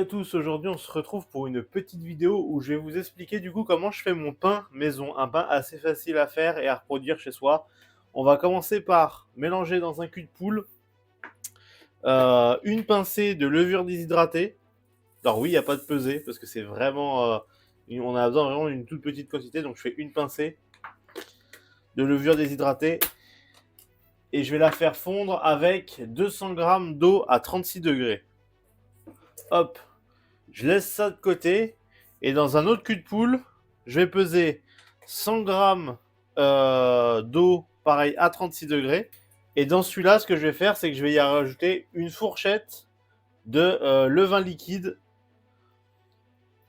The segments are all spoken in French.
tous, aujourd'hui on se retrouve pour une petite vidéo où je vais vous expliquer du coup comment je fais mon pain maison, un pain assez facile à faire et à reproduire chez soi. On va commencer par mélanger dans un cul de poule une pincée de levure déshydratée. Alors oui, il n'y a pas de pesée parce que c'est vraiment, on a besoin vraiment d'une toute petite quantité, donc je fais une pincée de levure déshydratée et je vais la faire fondre avec 200 g d'eau à 36 degrés. Hop, je laisse ça de côté et dans un autre cul de poule, je vais peser 100 g d'eau, pareil à 36 degrés. Et dans celui-là, ce que je vais faire, c'est que je vais y rajouter une fourchette de levain liquide.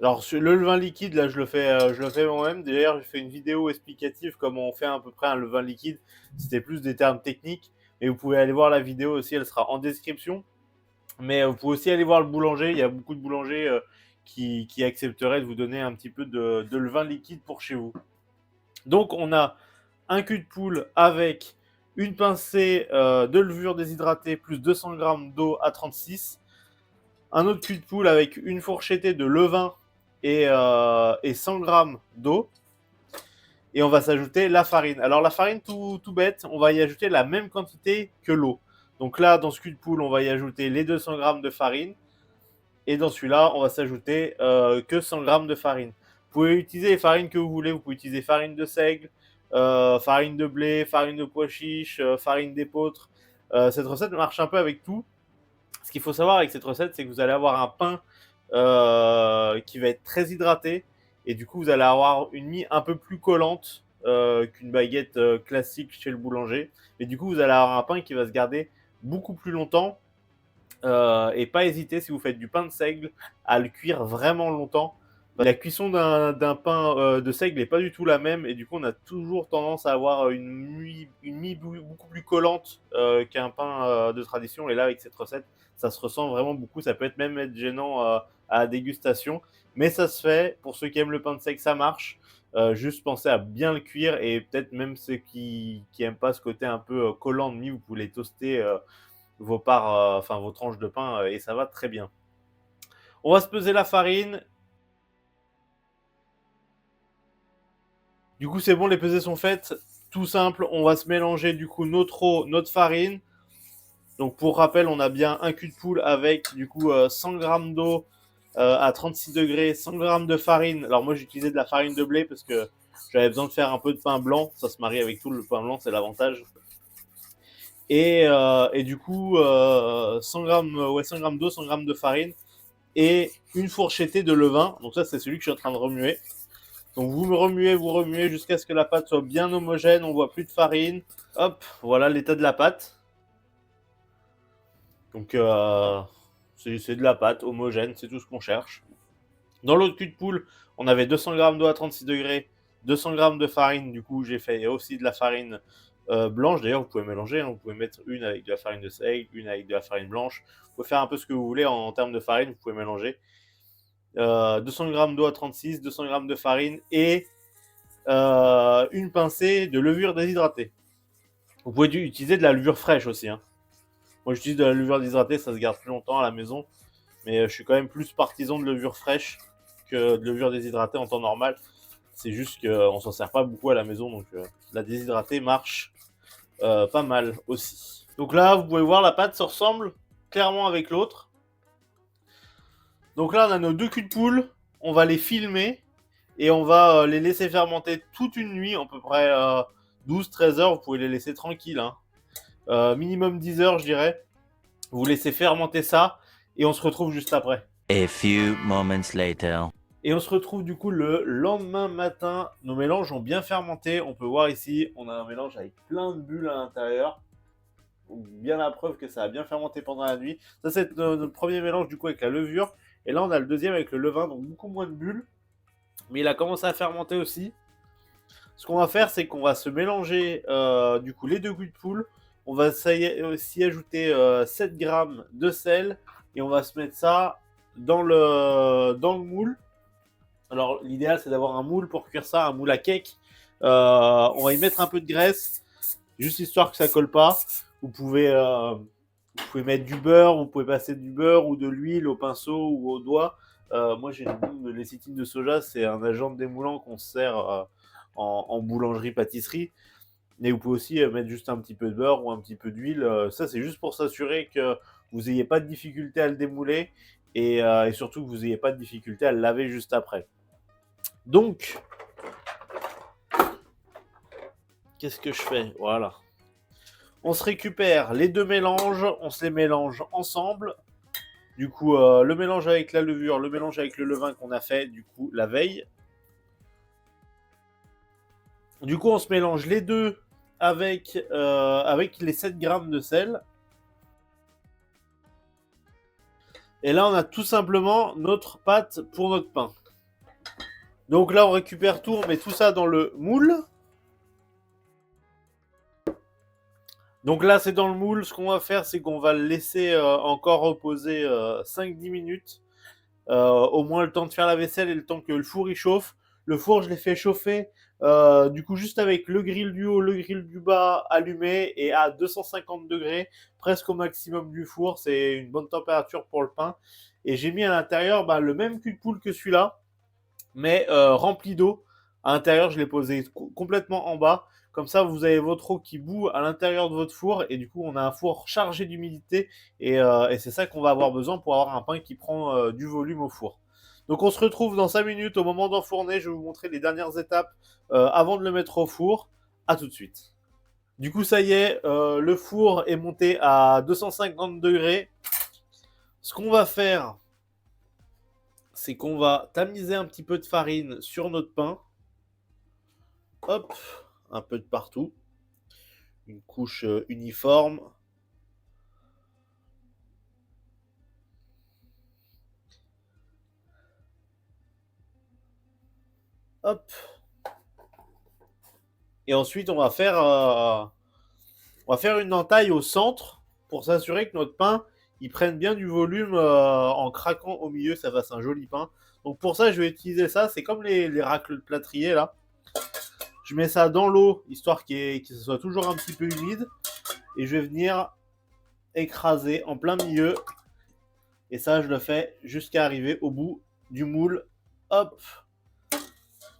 Alors le levain liquide, là, je le fais moi-même. D'ailleurs, j'ai fait une vidéo explicative comment on fait à peu près un levain liquide. C'était plus des termes techniques, mais vous pouvez aller voir la vidéo aussi, elle sera en description. Mais vous pouvez aussi aller voir le boulanger. Il y a beaucoup de boulangers qui accepteraient de vous donner un petit peu de levain liquide pour chez vous. Donc, on a un cul de poule avec une pincée de levure déshydratée plus 200 g d'eau à 36. Un autre cul de poule avec une fourchettée de levain et 100 g d'eau. Et on va s'ajouter la farine. Alors, la farine, tout bête, on va y ajouter la même quantité que l'eau. Donc là, dans ce cul de poule, on va y ajouter les 200 g de farine. Et dans celui-là, on va s'ajouter que 100 g de farine. Vous pouvez utiliser les farines que vous voulez. Vous pouvez utiliser farine de seigle, farine de blé, farine de pois chiche, farine d'épeautre. Cette recette marche un peu avec tout. Ce qu'il faut savoir avec cette recette, c'est que vous allez avoir un pain qui va être très hydraté. Et du coup, vous allez avoir une mie un peu plus collante qu'une baguette classique chez le boulanger. Mais du coup, vous allez avoir un pain qui va se garder beaucoup plus longtemps. Et pas hésiter, si vous faites du pain de seigle, à le cuire vraiment longtemps. La cuisson d'un pain de seigle n'est pas du tout la même, et du coup on a toujours tendance à avoir une mie beaucoup plus collante qu'un pain de tradition. Et là, avec cette recette, ça se ressent vraiment beaucoup. Ça peut même être gênant à la dégustation, mais ça se fait. Pour ceux qui aiment le pain de seigle, ça marche. Juste pensez à bien le cuire, et peut-être même ceux qui n'aiment pas ce côté un peu collant de mie, vous pouvez les toaster vos parts, vos tranches de pain, et ça va très bien. On va se peser la farine. Du coup, c'est bon, les pesées sont faites. Tout simple, on va se mélanger du coup notre eau, notre farine. Donc pour rappel, on a bien un cul de poule avec du coup 100 g d'eau à 36 degrés, 100 g de farine. Alors moi j'utilisais de la farine de blé parce que j'avais besoin de faire un peu de pain blanc. Ça se marie avec tout, le pain blanc, c'est l'avantage. Et du coup, 100 g d'eau, 100 g de farine et une fourchettée de levain. Donc ça, c'est celui que je suis en train de remuer. Donc vous remuez jusqu'à ce que la pâte soit bien homogène. On voit plus de farine. Hop, voilà l'état de la pâte. Donc c'est de la pâte homogène, c'est tout ce qu'on cherche. Dans l'autre cul de poule, on avait 200 g d'eau à 36 degrés, 200 g de farine. Du coup, j'ai fait aussi de la farine blanche. D'ailleurs, vous pouvez mélanger, hein. Vous pouvez mettre une avec de la farine de seigle, une avec de la farine blanche. Vous pouvez faire un peu ce que vous voulez en termes de farine, vous pouvez mélanger. 200 g d'eau à 36, 200 g de farine et une pincée de levure déshydratée. Vous pouvez utiliser de la levure fraîche aussi, hein. Moi, j'utilise de la levure déshydratée, ça se garde plus longtemps à la maison. Mais je suis quand même plus partisan de levure fraîche que de levure déshydratée en temps normal. C'est juste qu'on s'en sert pas beaucoup à la maison, donc la déshydratée marche pas mal aussi. Donc là, vous pouvez voir, la pâte se ressemble clairement avec l'autre. Donc là, on a nos deux culs de poule. On va les filmer et on va les laisser fermenter toute une nuit, à peu près 12-13 heures. Vous pouvez les laisser tranquilles, hein. Minimum 10 heures, je dirais. Vous laissez fermenter ça et on se retrouve juste après. A few moments later. Et on se retrouve du coup le lendemain matin. Nos mélanges ont bien fermenté. On peut voir ici, on a un mélange avec plein de bulles à l'intérieur. Bien la preuve que ça a bien fermenté pendant la nuit. Ça, c'est notre premier mélange du coup avec la levure. Et là, on a le deuxième avec le levain, donc beaucoup moins de bulles. Mais il a commencé à fermenter aussi. Ce qu'on va faire, c'est qu'on va se mélanger du coup les deux culs de poule. On va s'y ajouter 7 g de sel. Et on va se mettre ça dans le moule. Alors l'idéal, c'est d'avoir un moule pour cuire ça, un moule à cake. On va y mettre un peu de graisse, juste histoire que ça colle pas. Vous pouvez Vous pouvez mettre du beurre, vous pouvez passer du beurre ou de l'huile au pinceau ou au doigt. Moi, j'ai une lécithine de soja, c'est un agent démoulant qu'on se sert en boulangerie-pâtisserie. Mais vous pouvez aussi mettre juste un petit peu de beurre ou un petit peu d'huile. Ça, c'est juste pour s'assurer que vous n'ayez pas de difficulté à le démouler et surtout que vous n'ayez pas de difficulté à le laver juste après. Donc, qu'est-ce que je fais? Voilà. On se récupère les deux mélanges, on se les mélange ensemble. Du coup, le mélange avec la levure, le mélange avec le levain qu'on a fait du coup la veille. Du coup, on se mélange les deux avec les 7 grammes de sel. Et là, on a tout simplement notre pâte pour notre pain. Donc là, on récupère tout, on met tout ça dans le moule. Donc là, c'est dans le moule. Ce qu'on va faire, c'est qu'on va le laisser encore reposer 5-10 minutes. Au moins le temps de faire la vaisselle et le temps que le four y chauffe. Le four, je l'ai fait chauffer du coup juste avec le grill du haut, le grill du bas allumé et à 250 degrés, presque au maximum du four. C'est une bonne température pour le pain. Et j'ai mis à l'intérieur le même cul de poule que celui-là, mais rempli d'eau. À l'intérieur, je l'ai posé complètement en bas. Comme ça, vous avez votre eau qui bout à l'intérieur de votre four et du coup, on a un four chargé d'humidité et c'est ça qu'on va avoir besoin pour avoir un pain qui prend du volume au four. Donc, on se retrouve dans 5 minutes au moment d'enfourner. Je vais vous montrer les dernières étapes avant de le mettre au four. À tout de suite. Du coup, ça y est, le four est monté à 250 degrés. Ce qu'on va faire, c'est qu'on va tamiser un petit peu de farine sur notre pain. Hop, un peu de partout. Une couche uniforme. Hop. Et ensuite, on va faire une entaille au centre pour s'assurer que notre pain il prenne bien du volume en craquant au milieu, ça fasse un joli pain. Donc pour ça, je vais utiliser ça. C'est comme les racles de plâtrier là. Je mets ça dans l'eau, histoire que ce soit toujours un petit peu humide. Et je vais venir écraser en plein milieu. Et ça, je le fais jusqu'à arriver au bout du moule. Hop.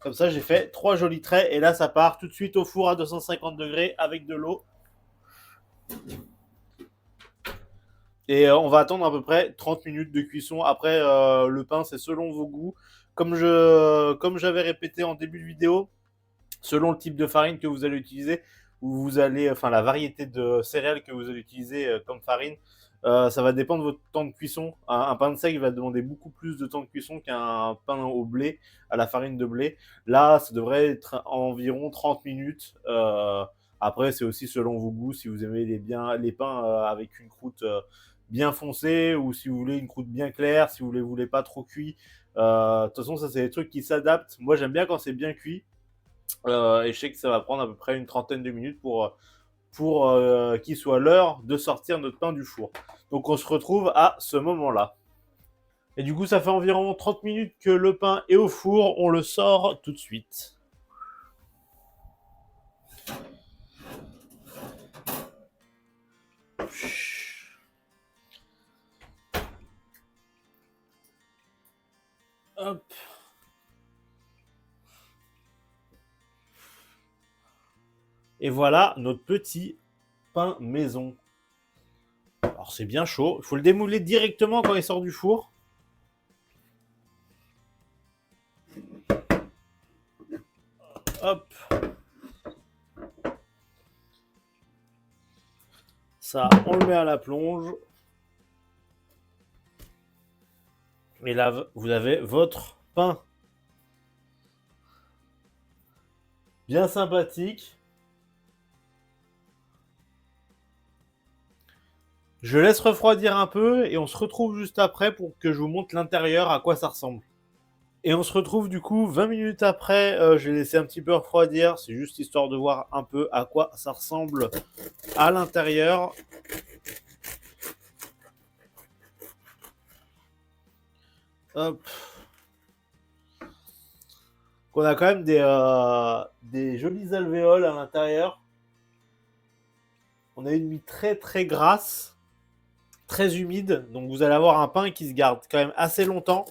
Comme ça, j'ai fait 3 jolis traits. Et là, ça part tout de suite au four à 250 degrés avec de l'eau. Et on va attendre à peu près 30 minutes de cuisson. Après, le pain, c'est selon vos goûts. Comme j'avais répété en début de vidéo, selon le type de farine que vous allez utiliser, enfin la variété de céréales que vous allez utiliser comme farine, ça va dépendre de votre temps de cuisson. Un pain de seigle va demander beaucoup plus de temps de cuisson qu'un pain au blé, à la farine de blé. Là, ça devrait être environ 30 minutes. Après, c'est aussi selon vos goûts, si vous aimez les pains avec une croûte bien foncée ou si vous voulez une croûte bien claire, si vous ne voulez pas trop cuit. De toute façon, ça, c'est des trucs qui s'adaptent. Moi, j'aime bien quand c'est bien cuit. Et je sais que ça va prendre à peu près une trentaine de minutes pour qu'il soit l'heure de sortir notre pain du four. Donc on se retrouve à ce moment-là. Et du coup, ça fait environ 30 minutes que le pain est au four. On le sort tout de suite. Hop. Et voilà notre petit pain maison. Alors c'est bien chaud. Il faut le démouler directement quand il sort du four. Hop. Ça, on le met à la plonge. Et là, vous avez votre pain. Bien sympathique. Je laisse refroidir un peu et on se retrouve juste après pour que je vous montre l'intérieur, à quoi ça ressemble. Et on se retrouve du coup 20 minutes après, je l'ai laissé un petit peu refroidir, c'est juste histoire de voir un peu à quoi ça ressemble à l'intérieur. Hop. On a quand même des jolies alvéoles à l'intérieur. On a une mie très très grasse. très humide. Donc vous allez avoir un pain qui se garde quand même assez longtemps.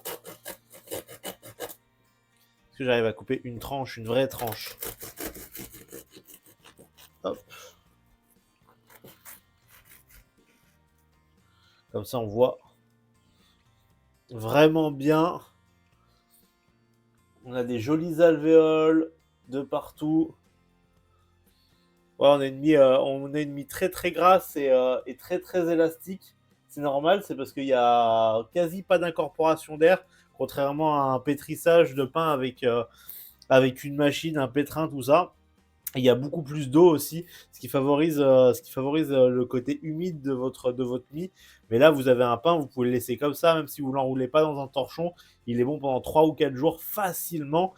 Est-ce que j'arrive à couper une tranche, une vraie tranche? Hop. Comme ça, on voit vraiment bien. On a des jolies alvéoles de partout. Ouais, on a une mie très très grasse et très très élastique. C'est normal, c'est parce qu'il y a quasi pas d'incorporation d'air, contrairement à un pétrissage de pain avec une machine, un pétrin, tout ça. Il y a beaucoup plus d'eau aussi, ce qui favorise le côté humide de votre mie. Mais là, vous avez un pain, vous pouvez le laisser comme ça, même si vous ne l'enroulez pas dans un torchon. Il est bon pendant 3 ou 4 jours facilement.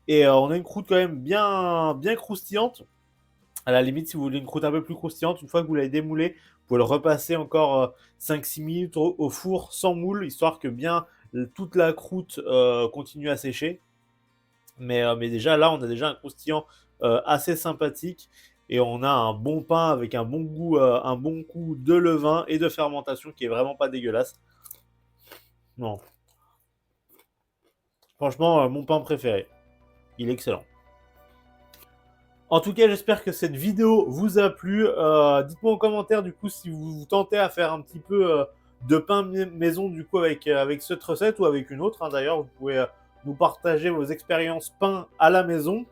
Et on a une croûte quand même bien, bien croustillante. À la limite, si vous voulez une croûte un peu plus croustillante, une fois que vous l'avez démoulé, vous pouvez le repasser encore 5-6 minutes au four sans moule, histoire que bien toute la croûte continue à sécher. Mais déjà, là, on a déjà un croustillant assez sympathique et on a un bon pain avec un bon coup de levain et de fermentation qui est vraiment pas dégueulasse. Non. Franchement, mon pain préféré. Il est excellent. En tout cas, j'espère que cette vidéo vous a plu. Dites-moi en commentaire du coup si vous vous tentez à faire un petit peu de pain maison du coup avec cette recette ou avec une autre. Hein, d'ailleurs, vous pouvez nous partager vos expériences pain à la maison.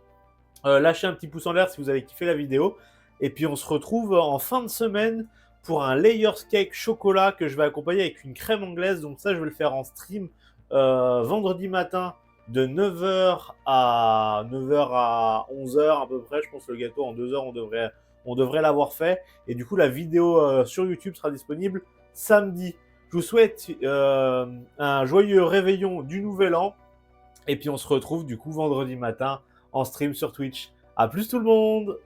Lâchez un petit pouce en l'air si vous avez kiffé la vidéo. Et puis on se retrouve en fin de semaine pour un layers cake chocolat que je vais accompagner avec une crème anglaise. Donc ça, je vais le faire en stream vendredi matin de 9h à 11h à peu près. Je pense que le gâteau en 2 heures, on devrait l'avoir fait. Et du coup, la vidéo sur YouTube sera disponible samedi. Je vous souhaite un joyeux réveillon du Nouvel An. Et puis on se retrouve du coup vendredi matin en stream sur Twitch. A plus tout le monde!